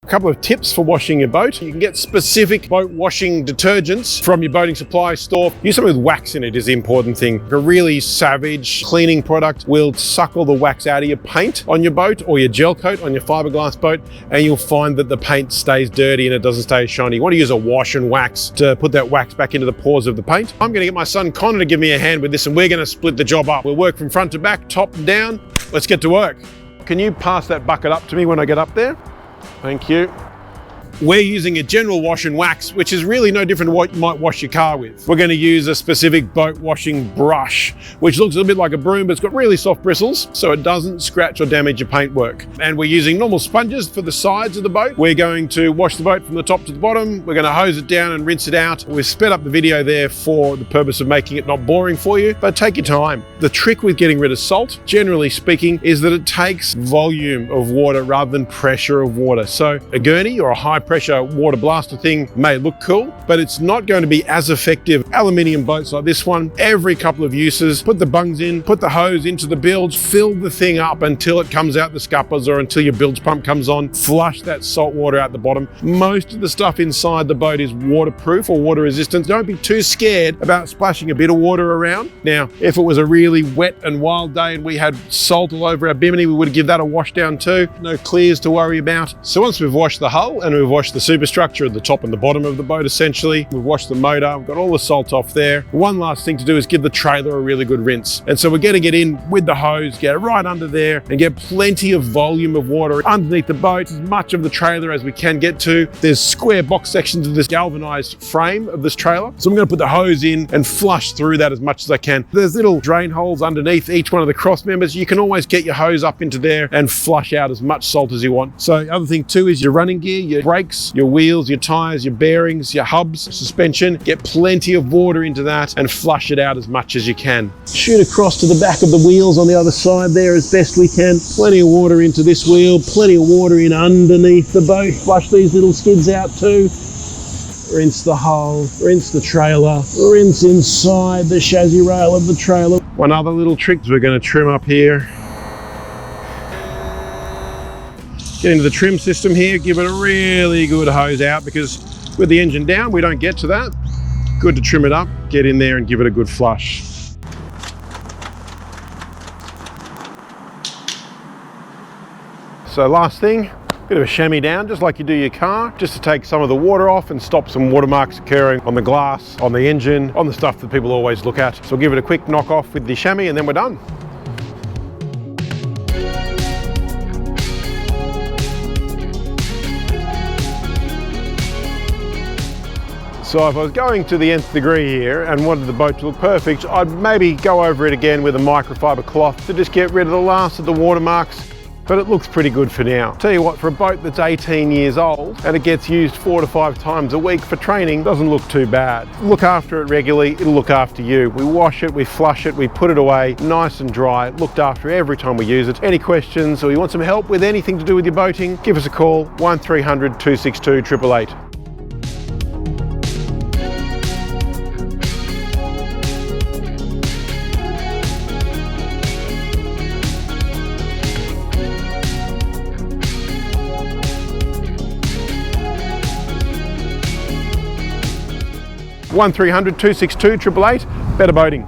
A couple of tips for washing your boat. You can get specific boat washing detergents from your boating supply store. Use something with wax in it is the important thing. A really savage cleaning product will suck all the wax out of your paint on your boat or your gel coat on your fiberglass boat, and you'll find that the paint stays dirty and it doesn't stay shiny. You want to use a wash and wax to put that wax back into the pores of the paint. I'm going to get my son Connor to give me a hand with this, and we're going to split the job up. We'll work from front to back, top and down. Let's get to work. Can you pass that bucket up to me when I get up there? Thank you. We're using a general wash and wax, which is really no different to what you might wash your car with. We're going to use a specific boat washing brush, which looks a little bit like a broom, but it's got really soft bristles, so it doesn't scratch or damage your paintwork. And we're using normal sponges for the sides of the boat. We're going to wash the boat from the top to the bottom. We're going to hose it down and rinse it out. We've sped up the video there for the purpose of making it not boring for you, but take your time. The trick with getting rid of salt, generally speaking, is that it takes volume of water rather than pressure of water. So a gurney or a high pressure water blaster thing may look cool, but it's not going to be as effective. Aluminium boats like this one, every couple of uses, put the bungs in, put the hose into the bilge, fill the thing up until it comes out the scuppers or until your bilge pump comes on, flush that salt water out the bottom. Most of the stuff inside the boat is waterproof or water resistant. Don't be too scared about splashing a bit of water around. Now, if it was a really wet and wild day and we had salt all over our bimini, we would give that a wash down too. No clears to worry about. So once we've washed the hull and we've washed the superstructure at the top and the bottom of the boat, essentially, we've washed the motor, we've got all the salt off there. One last thing to do is give the trailer a really good rinse. And so we're going to get in with the hose, get it right under there and get plenty of volume of water underneath the boat, as much of the trailer as we can get to. There's square box sections of this galvanized frame of this trailer. So I'm going to put the hose in and flush through that as much as I can. There's little drain holes underneath each one of the cross members. You can always get your hose up into there and flush out as much salt as you want. So the other thing too is your running gear, your brakes, your wheels, your tires, your bearings, your hubs, suspension. Get plenty of water into that and flush it out as much as you can. Shoot across to the back of the wheels on the other side there as best we can. Plenty of water into this wheel, plenty of water in underneath the boat. Flush these little skids out too. Rinse the hull, rinse the trailer, rinse inside the chassis rail of the trailer. One other little trick is we're going to trim up here. Get into the trim system here, give it a really good hose out, because with the engine down, we don't get to that. Good to trim it up, get in there and give it a good flush. So last thing, bit of a chamois down, just like you do your car, just to take some of the water off and stop some watermarks occurring on the glass, on the engine, on the stuff that people always look at. So we'll give it a quick knock off with the chamois and then we're done. So if I was going to the nth degree here and wanted the boat to look perfect, I'd maybe go over it again with a microfiber cloth to just get rid of the last of the watermarks, but it looks pretty good for now. Tell you what, for a boat that's 18 years old and it gets used 4 to 5 times a week for training, doesn't look too bad. Look after it regularly, it'll look after you. We wash it, we flush it, we put it away nice and dry, looked after every time we use it. Any questions or you want some help with anything to do with your boating, give us a call, 1300 262 888. 1300 262 888, Better Boating.